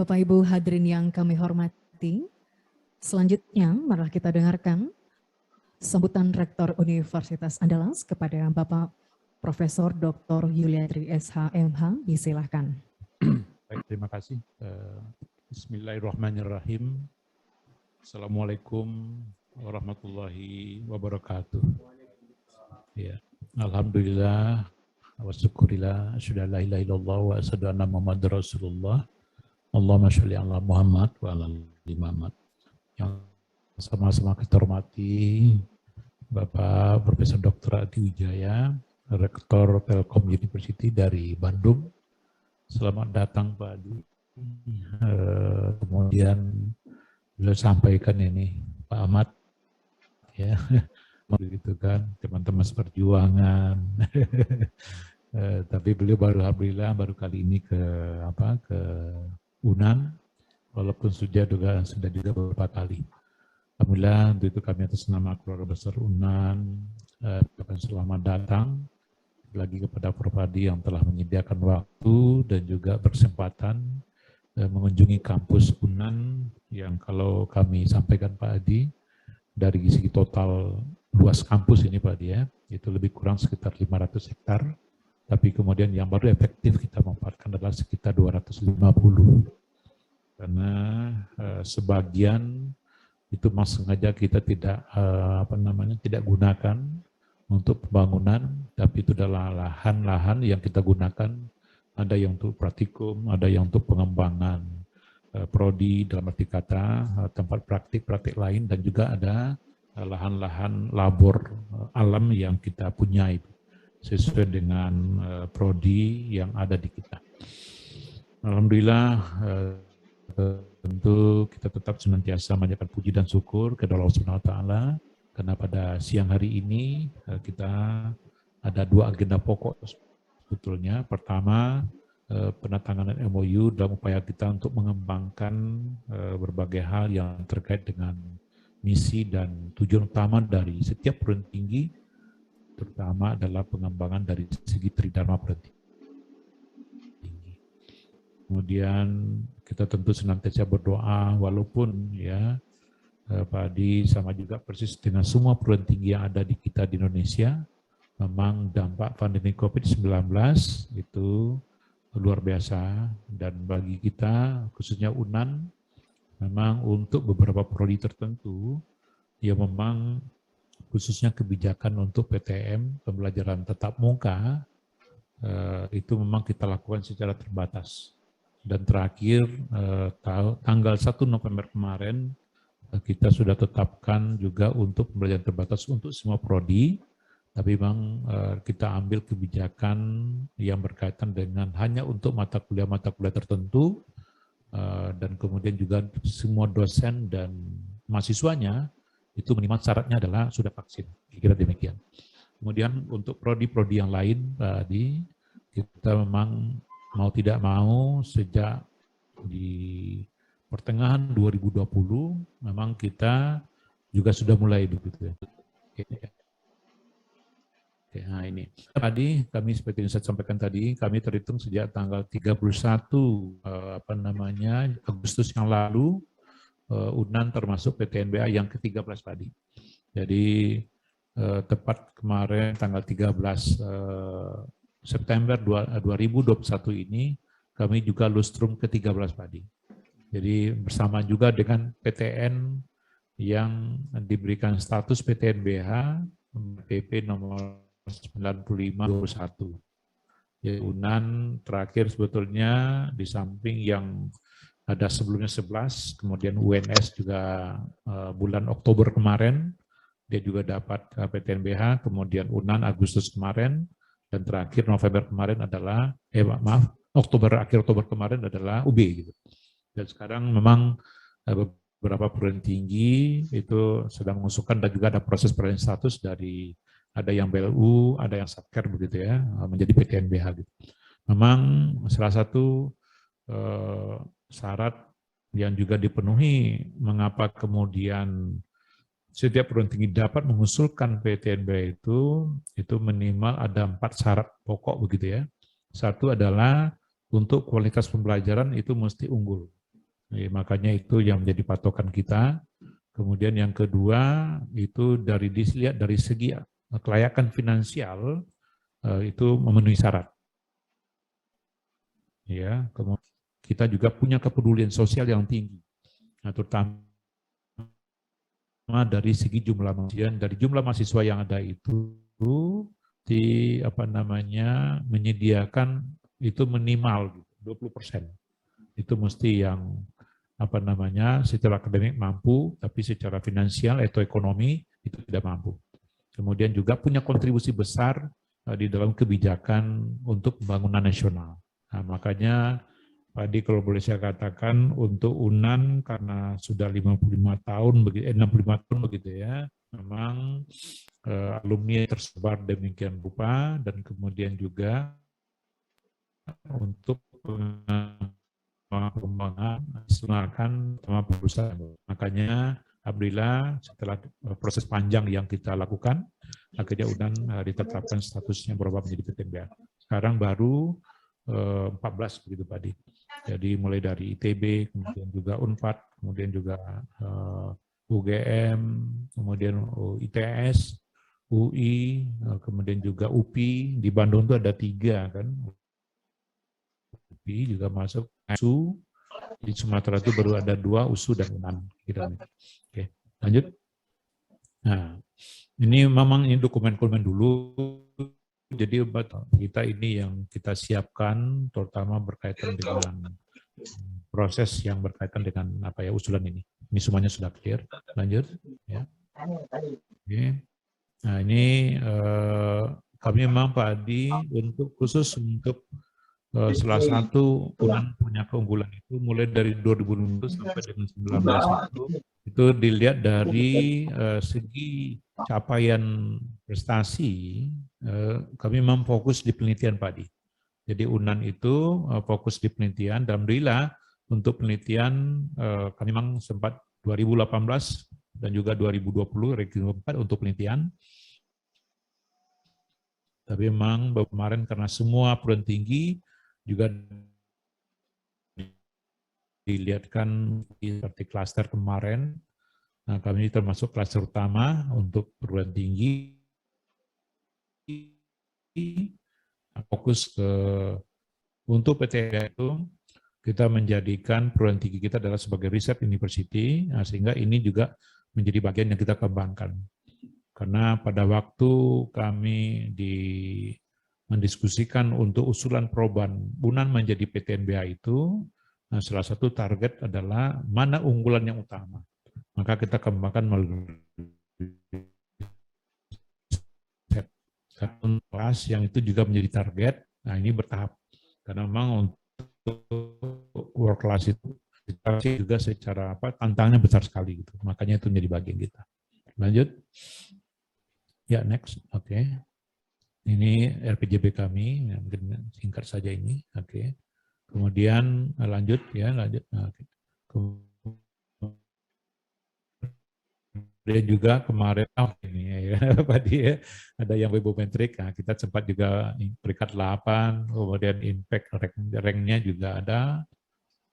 Bapak Ibu hadirin yang kami hormati, selanjutnya marilah kita dengarkan sambutan Rektor Universitas Andalas kepada Bapak Profesor Dr. Yuliatri SHMH, disilahkan. Baik, terima kasih. Bismillahirrahmanirrahim. Assalamualaikum warahmatullahi wabarakatuh. Ya, alhamdulillah wa syukurillah, asyhadu an la ilaha illallah wa asyhadu anna Muhammadar Rasulullah. Allahumma sholli ala Muhammad wa ala ali Muhammad. Yang sama-sama kita hormati Bapak Profesor Dr. Adi Wijaya, Rektor Telkom University dari Bandung. Selamat datang Pak Adi. Kemudian beliau sampaikan ini Pak Ahmad, ya, begitu kan, teman-teman seperjuangan. Tapi beliau alhamdulillah baru kali ini ke UNAN, walaupun sudah juga beberapa kali. Alhamdulillah untuk itu kami atas nama keluarga besar UNAN selamat datang lagi kepada Prof. Adi yang telah menyediakan waktu dan juga berkesempatan mengunjungi kampus UNAN yang kalau kami sampaikan Pak Adi, dari segi total luas kampus ini Pak Adi ya, itu lebih kurang sekitar 500 hektar, tapi kemudian yang baru efektif kita manfaatkan adalah sekitar 250, karena sebagian itu sengaja kita tidak tidak gunakan untuk pembangunan, tapi itu adalah lahan-lahan yang kita gunakan, ada yang untuk praktikum, ada yang untuk pengembangan prodi dalam arti kata tempat praktik lain, dan juga ada lahan-lahan labor alam yang kita punya itu sesuai dengan prodi yang ada di kita. Alhamdulillah tentu kita tetap senantiasa menyampaikan puji dan syukur kepada Allah Subhanahu wa taala, karena pada siang hari ini kita ada dua agenda pokok sebetulnya. Pertama, penandatanganan MOU dalam upaya kita untuk mengembangkan berbagai hal yang terkait dengan misi dan tujuan utama dari setiap perguruan tinggi, terutama adalah pengembangan dari segi tridharma perguruan tinggi. Kemudian kita tentu senantiasa berdoa, walaupun ya Pak Adi sama juga persis dengan semua perguruan tinggi yang ada di kita di Indonesia, memang dampak pandemi COVID-19 itu luar biasa, dan bagi kita khususnya UNAN memang untuk beberapa prodi tertentu ya memang khususnya kebijakan untuk PTM pembelajaran tatap muka itu memang kita lakukan secara terbatas. Dan terakhir tanggal 1 November kemarin kita sudah tetapkan juga untuk pembelajaran terbatas untuk semua prodi, tapi memang kita ambil kebijakan yang berkaitan dengan hanya untuk mata kuliah tertentu, dan kemudian juga semua dosen dan mahasiswanya itu minimal syaratnya adalah sudah vaksin, kira-kira demikian. Kemudian untuk prodi-prodi yang lain tadi kita memang mau tidak mau sejak di pertengahan 2020 memang kita juga sudah mulai begitu ya. Nah ini tadi kami seperti yang saya sampaikan tadi, kami terhitung sejak tanggal 31 Agustus yang lalu UNAN termasuk PTNBA yang ke-13 tadi. Jadi tepat kemarin tanggal 13 September 2021 ini kami juga lustrum ke-13 tadi. Jadi bersama juga dengan PTN yang diberikan status PTNBH PP nomor 9521. Jadi UNAN terakhir sebetulnya di samping yang ada sebelumnya 11, kemudian UNS juga bulan Oktober kemarin dia juga dapat PTNBH, kemudian UNAN Agustus kemarin, dan terakhir November kemarin adalah akhir Oktober kemarin adalah UB gitu. Dan sekarang memang beberapa perguruan tinggi itu sedang mengusulkan, dan juga ada proses peralihan status dari ada yang BLU, ada yang Satker begitu ya, menjadi PTNBH gitu. Memang salah satu syarat yang juga dipenuhi mengapa kemudian setiap perguruan tinggi dapat mengusulkan PTNBH itu minimal ada 4 syarat pokok begitu ya. Satu adalah untuk kualitas pembelajaran itu mesti unggul. Makanya itu yang menjadi patokan kita. Kemudian yang kedua itu dilihat dari segi kelayakan finansial itu memenuhi syarat. Ya, kemudian kita juga punya kepedulian sosial yang tinggi. Nah, terutama dari segi jumlah mahasiswa, dari jumlah mahasiswa yang ada itu menyediakan itu minimal 20%. Itu mesti yang secara akademik mampu, tapi secara finansial atau ekonomi itu tidak mampu. Kemudian juga punya kontribusi besar di dalam kebijakan untuk pembangunan nasional. Nah, makanya Padi kalau boleh saya katakan untuk UNAN karena sudah 65 tahun, 65 tahun begitu ya, memang alumni tersebar demikian rupa dan kemudian juga untuk pengembangan silakan sama perusahaan. Makanya alhamdulillah setelah proses panjang yang kita lakukan, akhirnya UNAN ditetapkan statusnya berubah menjadi PTNBA. Sekarang baru 14 begitu Pak Di. Jadi mulai dari ITB, kemudian juga UNPAD, kemudian juga UGM, kemudian ITS, UI, kemudian juga UPI. Di Bandung itu ada 3 kan. UPI juga masuk, USU, di Sumatera itu baru ada 2, USU dan UNAN. Oke, lanjut. Nah, ini memang ini dokumen-dokumen dulu. Jadi kita ini yang kita siapkan, terutama berkaitan dengan proses yang berkaitan dengan usulan ini. Ini semuanya sudah clear. Lanjut. Ya. Oke. Nah ini kami memang Pak Adi khusus untuk salah satu UNAN punya keunggulan itu mulai dari 2020 sampai dengan 2019 itu dilihat dari segi capaian prestasi, kami memang fokus di penelitian Pak Adi. Jadi UNAN itu fokus di penelitian, dan alhamdulillah untuk penelitian kami memang sempat 2018 dan juga 2020 ranking 4 untuk penelitian. Tapi memang kemarin karena semua perguruan tinggi juga dilihatkan seperti klaster kemarin. Nah, kami termasuk klaster utama untuk perguruan tinggi, fokus untuk PTNBA itu kita menjadikan perguruan tinggi kita adalah sebagai riset university, nah, sehingga ini juga menjadi bagian yang kita kembangkan. Karena pada waktu kami mendiskusikan untuk usulan perubahan UNAN menjadi PTNBA itu, nah, salah satu target adalah mana unggulan yang utama. Maka kita kembangkan melalui kelas yang itu juga menjadi target. Nah ini bertahap. Karena memang untuk work class itu juga secara tantangannya besar sekali gitu. Makanya itu menjadi bagian kita. Lanjut. Ya, next. Oke. Ini RPJB kami, mungkin singkat saja ini. Oke. Kemudian lanjut ya, lanjut. Oke. Kemudian juga kemarin ini ya, tadi ya, ada yang webometrik. Nah, kita sempat juga peringkat 8, kemudian impact rank-nya juga ada.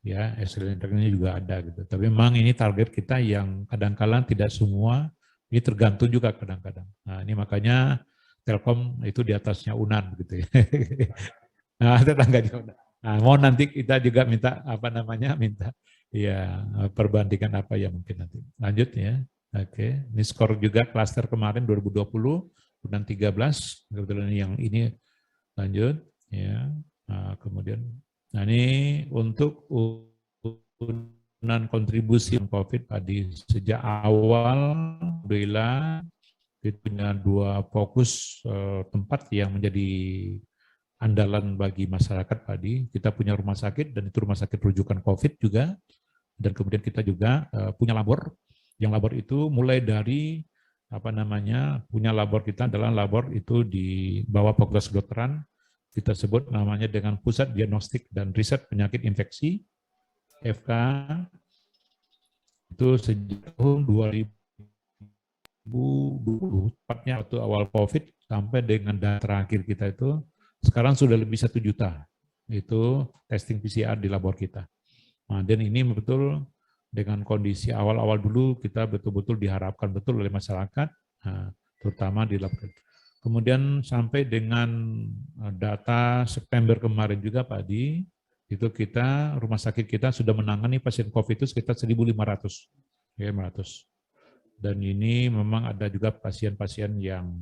Ya, excellent rank-nya juga ada gitu. Tapi memang ini target kita yang kadang-kadang tidak semua, ini tergantung juga kadang-kadang. Nah, ini makanya Telkom itu di atasnya UNAN gitu ya. Nah, tetangga di UNAN. Nah, mau nanti kita juga minta minta ya perbandingan apa ya mungkin nanti. Lanjut ya. Oke, ini skor juga klaster kemarin 2020 UNAN 13, kebetulan yang ini lanjut ya. Nah, kemudian ini untuk UNAN kontribusi COVID tadi sejak awal alhamdulillah kita punya 2 fokus tempat yang menjadi andalan bagi masyarakat tadi. Kita punya rumah sakit dan itu rumah sakit rujukan COVID juga, dan kemudian kita juga punya labor. Yang labor itu mulai dari punya labor kita adalah labor itu di bawah Fakultas Kedokteran, kita sebut namanya dengan Pusat Diagnostik dan Riset Penyakit Infeksi FK, itu sejak tahun 2020 tepatnya waktu awal COVID sampai dengan data terakhir kita itu sekarang sudah lebih 1 juta itu testing PCR di labor kita. Nah, dan ini betul dengan kondisi awal-awal dulu kita betul-betul diharapkan betul oleh masyarakat, terutama di laboratorium. Kemudian sampai dengan data September kemarin juga Pak Adi, itu kita, rumah sakit kita sudah menangani pasien COVID itu sekitar 1.500. Ya, 500. Dan ini memang ada juga pasien-pasien yang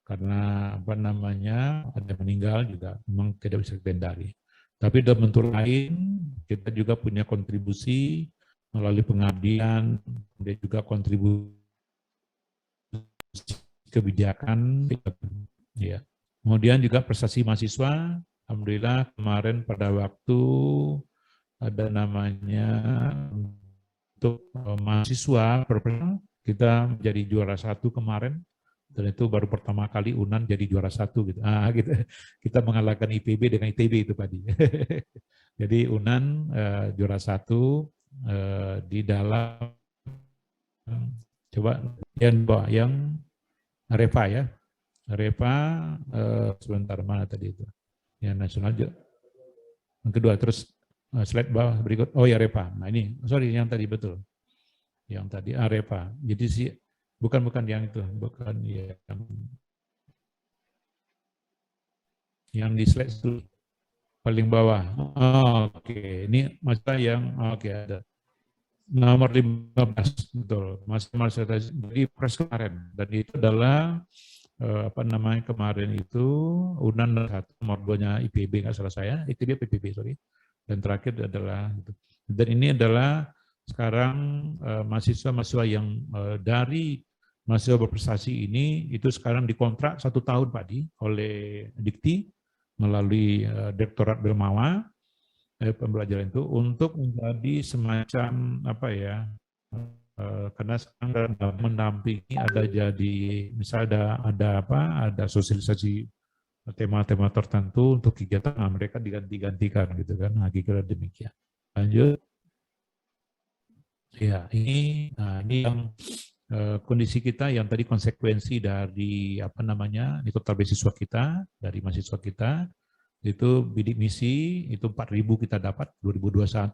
karena apa namanya ada meninggal juga memang tidak bisa dihindari. Tapi dalam bentuk lain kita juga punya kontribusi melalui pengabdian, dia juga kontribusi kebijakan, ya. Kemudian juga prestasi mahasiswa, alhamdulillah kemarin pada waktu ada namanya untuk mahasiswa kita menjadi juara 1 kemarin, dan itu baru pertama kali UNAN jadi juara 1 gitu. Gitu. Kita mengalahkan IPB dengan ITB itu tadi. Jadi UNAN juara 1 di dalam coba yang Reva ya. Reva sebentar mana tadi itu? Yang nasional juga. Yang kedua terus slide bawah berikut. Oh ya Reva. Nah ini sorry yang tadi betul. Yang tadi Reva. Jadi sih bukan yang itu, bukan yang di slide itu paling bawah. Oh, oke. Ini masalah yang oke ada. Nomor 15 betul. Mas jadi pres kemarin dan itu adalah apa namanya kemarin itu UNAN nomor 2-nya IPB nggak salah saya, ITB PPB sorry. Dan terakhir adalah itu. Dan ini adalah sekarang mahasiswa-mahasiswa yang dari mahasiswa berprestasi ini itu sekarang dikontrak 1 tahun Pak Di oleh Dikti melalui Direktorat Belmawa pembelajaran itu untuk menjadi semacam apa ya karena sekarang mendampingi ada jadi misalnya ada sosialisasi tema-tema tertentu untuk kegiatan mereka diganti-gantikan gitu kan. Nah, kira demikian. Lanjut. Ya, ini yang kondisi kita yang tadi konsekuensi dari apa namanya di total beasiswa kita dari mahasiswa kita itu bidik misi itu 4.000 kita dapat 2021.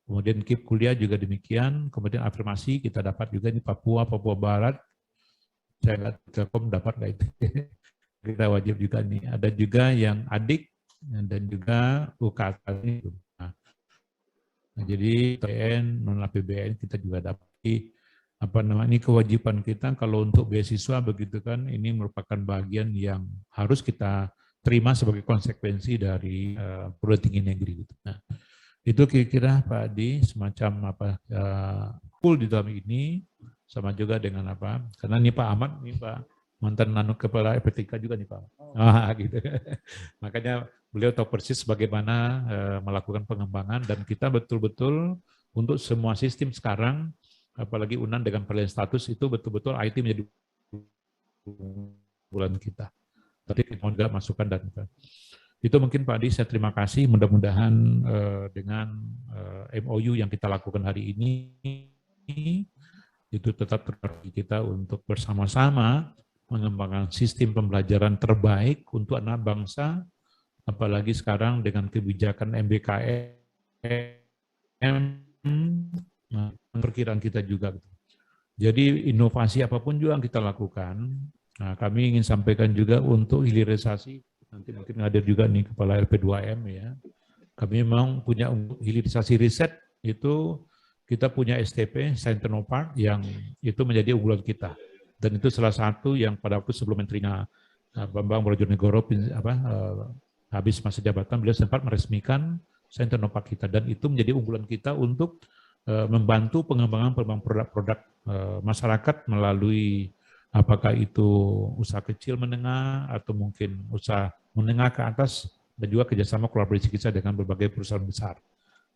Kemudian KIP kuliah juga demikian. Kemudian afirmasi kita dapat juga di Papua Barat. Saya nggak Telkom dapat nggak itu. Kita wajib juga nih. Ada juga yang adik dan juga UKT itu. Nah, jadi TN non APBN kita juga dapat. Apa namanya ini kewajiban kita kalau untuk beasiswa begitu kan ini merupakan bagian yang harus kita terima sebagai konsekuensi dari perguruan tinggi negeri gitu. Nah, itu kira-kira Pak Adi semacam apa full di dalam ini sama juga dengan apa? Karena ini Pak Ahmad, ini Pak mantan kepala FPTK juga nih Pak. Gitu. Makanya beliau tahu persis bagaimana melakukan pengembangan dan kita betul-betul untuk semua sistem sekarang apalagi UNAN dengan peralihan status itu betul-betul IT menjadi bulan kita. Tapi kita juga masukkan dan itu mungkin Pak Adi, saya terima kasih. Mudah-mudahan dengan MOU yang kita lakukan hari ini itu tetap terjadi kita untuk bersama-sama mengembangkan sistem pembelajaran terbaik untuk anak bangsa, apalagi sekarang dengan kebijakan MBKM, perkiraan kita juga. Jadi inovasi apapun juga yang kita lakukan, nah, kami ingin sampaikan juga untuk hilirisasi, nanti mungkin hadir juga nih Kepala LP2M ya, kami memang punya hilirisasi riset, itu kita punya STP, Science Technopark, yang itu menjadi unggulan kita. Dan itu salah satu yang pada waktu sebelum menterinya Bambang Brojonegoro habis masa jabatan, beliau sempat meresmikan Science Technopark kita, dan itu menjadi unggulan kita untuk membantu pengembangan produk-produk masyarakat melalui apakah itu usaha kecil menengah atau mungkin usaha menengah ke atas dan juga kerjasama kolaborasi kita dengan berbagai perusahaan besar.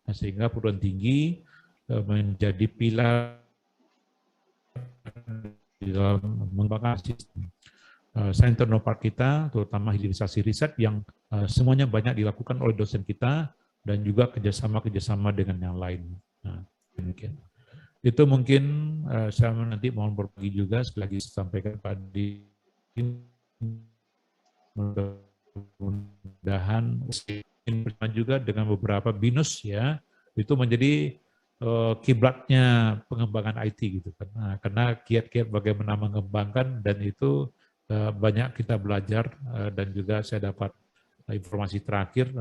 Nah, sehingga perguruan tinggi menjadi pilar di dalam mengembangkan sistem Science Technopark kita, terutama hilirisasi riset yang semuanya banyak dilakukan oleh dosen kita dan juga kerjasama dengan yang lain. Nah, demikian. Itu mungkin saya nanti mohon berbagi juga sekali lagi sampaikan Pak Adi, mudah-mudahan juga dengan beberapa binus ya itu menjadi kiblatnya pengembangan IT gitu kan. Karena kiat-kiat bagaimana mengembangkan, dan itu banyak kita belajar, dan juga saya dapat informasi terakhir,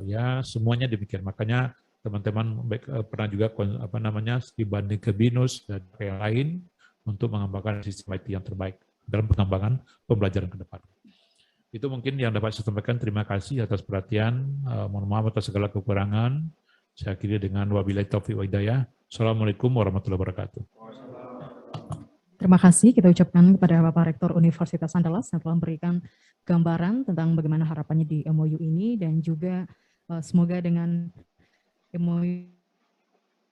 ya semuanya demikian. Makanya teman-teman pernah juga dibanding ke BINUS dan yang lain untuk mengembangkan sistem IT yang terbaik dalam pengembangan pembelajaran ke depan. Itu mungkin yang dapat saya sampaikan. Terima kasih atas perhatian. Mohon maaf atas segala kekurangan. Saya akhiri dengan wabillahi taufiq wa hidayah. Assalamualaikum warahmatullahi wabarakatuh. Terima kasih kita ucapkan kepada Bapak Rektor Universitas Andalas yang telah memberikan gambaran tentang bagaimana harapannya di MOU ini, dan juga semoga dengan MOU